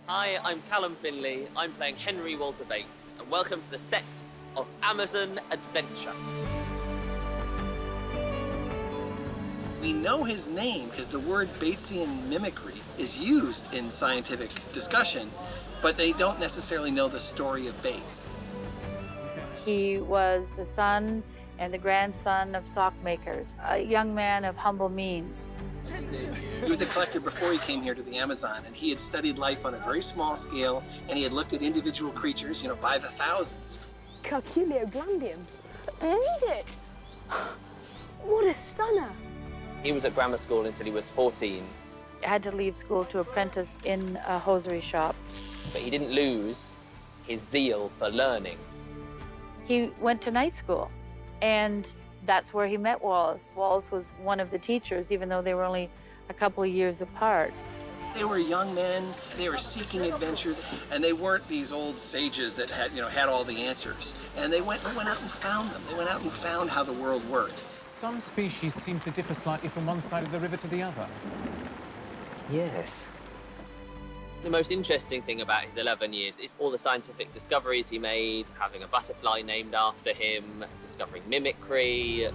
Hi, I'm Callum Finley. I'm playing Henry Walter Bates, and welcome to the set of Amazon Adventure. We know his name because the word Batesian mimicry is used in scientific discussion, but they don't necessarily know the story of Bates. He was the son and the grandson of sock makers, a young man of humble means. He was a collector before he came here to the Amazon, and he had studied life on a very small scale, and he had looked at individual creatures, by the thousands. Calculioglandium. Read it! What a stunner! He was at grammar school until he was 14, Had to leave school to apprentice in a hosiery shop. but he didn't lose his zeal for learning. He went to night school, and that's where he met Wallace. Wallace was one of the teachers, even though they were only a couple of years apart. They were young men, they were seeking adventure, and they weren't these old sages that had all the answers. And they went out and found them. They went out and found how the world worked. Some species seem to differ slightly from one side of the river to the other. Yes. The most interesting thing about his 11 years is all the scientific discoveries he made, having a butterfly named after him, discovering mimicry.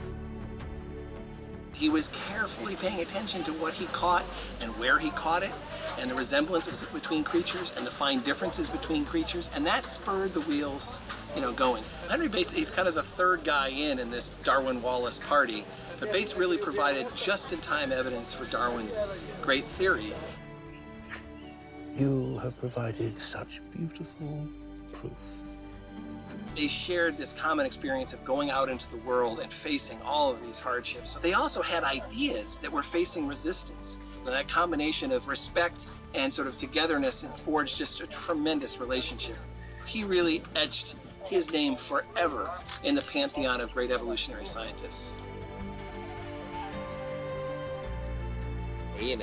He was carefully paying attention to what he caught and where he caught it, and the resemblances between creatures and the fine differences between creatures, and that spurred the wheels, going. Henry Bates, he's kind of the third guy in this Darwin-Wallace party, but Bates really provided just-in-time evidence for Darwin's great theory. You have provided such beautiful proof. They shared this common experience of going out into the world and facing all of these hardships. They also had ideas that were facing resistance. And that combination of respect and sort of togetherness and forged just a tremendous relationship. He really etched his name forever in the pantheon of great evolutionary scientists. He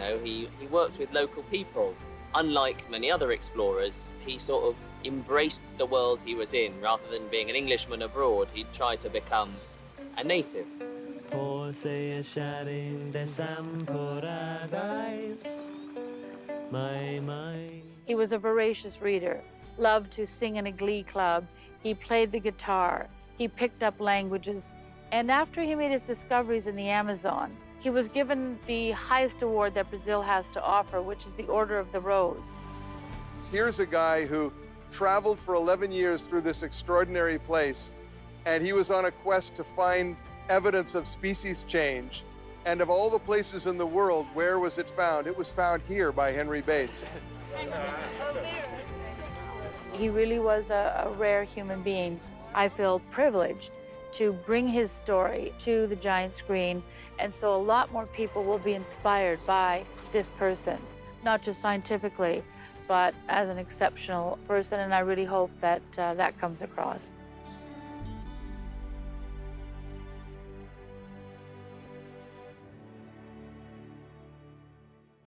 worked with local people. Unlike many other explorers, he sort of embraced the world he was in. Rather than being an Englishman abroad, he tried to become a native. He was a voracious reader, loved to sing in a glee club. He played the guitar. He picked up languages. And after he made his discoveries in the Amazon, he was given the highest award that Brazil has to offer, which is the Order of the Rose. Here's a guy who traveled for 11 years through this extraordinary place, and he was on a quest to find evidence of species change. And of all the places in the world, where was it found? It was found here by Henry Bates. He really was a rare human being. I feel privileged to bring his story to the giant screen, and so a lot more people will be inspired by this person, not just scientifically, but as an exceptional person, and I really hope that that comes across.